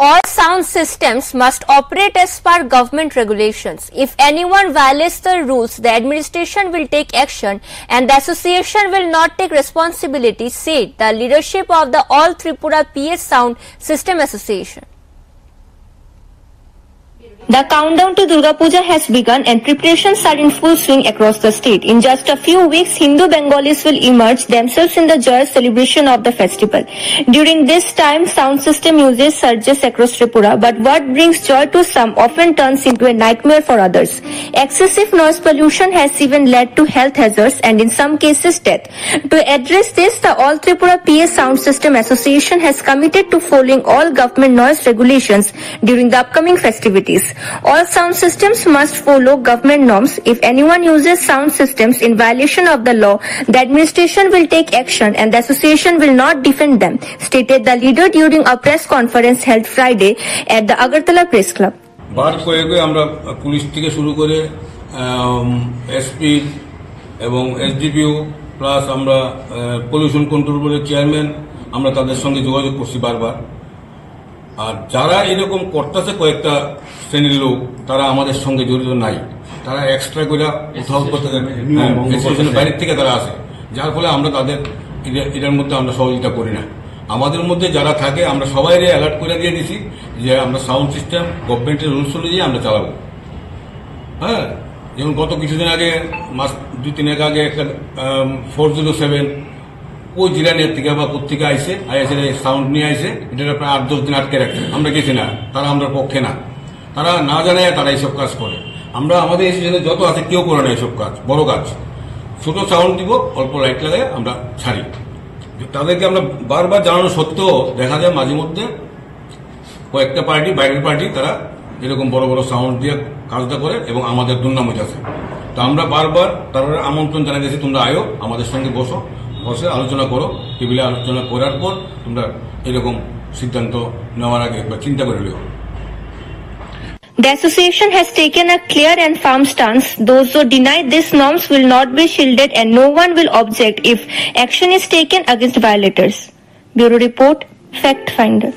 All sound systems must operate as per government regulations. If anyone violates the rules, the administration will take action and the association will not take responsibility, said the leadership of the All Tripura PS Sound System Association. The countdown to Durga Puja has begun and preparations are in full swing across the state. In just a few weeks, Hindu Bengalis will immerse themselves in the joyous celebration of the festival. During this time, sound system usage surges across Tripura, but what brings joy to some often turns into a nightmare for others. Excessive noise pollution has even led to health hazards and in some cases death. To address this, the All Tripura PS Sound System Association has committed to following all government noise regulations during the upcoming festivities. All sound systems must follow government norms. If anyone uses sound systems in violation of the law, the administration will take action and the association will not defend them, stated the leader during a press conference held Friday at the Agartala Press Club. বার কয়েকে আমরা police থেকে শুরু করে SP এবং SDPO plus আমরা pollution control বোর্ডের chairman আমরা তাদের সঙ্গে যোগাযোগ করছি বারবার। আর যারা এরকম করতেছে কয়েকটা শ্রেণীর লোক তারা আমাদের সঙ্গে জড়িত নাই, তারা এক্সট্রা করে কোথাও বাইরের থেকে তারা আসে, যার ফলে আমরা তাদের এটার মধ্যে আমরা সহযোগিতা করি না। আমাদের মধ্যে যারা থাকে আমরা সবাই অ্যালার্ট করে দিয়ে দিছি যে আমরা সাউন্ড সিস্টেম গভর্নমেন্টের রুলস অনুযায়ী আমরা চালাবো। হ্যাঁ, যেমন গত কিছুদিন আগে মাস 2-3 আগে একটা 407 ওই জিরানের থেকে বা কোথেকে আইসে সাউন্ড নিয়ে আইসে, এটা প্রায় 8-10 দিন আটকে রাখছে। আমরা গেছি না, তারা আমরা পক্ষে না, তারা না জানে তারা এইসব কাজ করে। আমরা আমাদের এসোসিয়েশনে যত আছে কেউ করে না এইসব কাজ, বড় কাজ। ছোট সাউন্ড দিব, অল্প লাইট লাগাই আমরা ছাড়ি। তাদেরকে আমরা বারবার জানানো সত্ত্বেও দেখা যায় মাঝে মধ্যে কয়েকটা পার্টি, বাইরের পার্টি, তারা এরকম বড় বড় সাউন্ড দিয়ে কাজটা করে এবং আমাদের দুর্নাম হইতেছে। তো আমরা বারবার তারা আমন্ত্রণ জানাই দিয়েছি, তোমরা আয়ো, আমাদের সঙ্গে বসে আলোচনা করো, টেবিলে আলোচনা করার পর তোমরা এরকম সিদ্ধান্ত নেওয়ার আগে একবার চিন্তা করে নিও। The association has taken a clear and firm stance. Those who deny these norms will not be shielded and no one will object if action is taken against violators. Bureau Report, Fact Finder.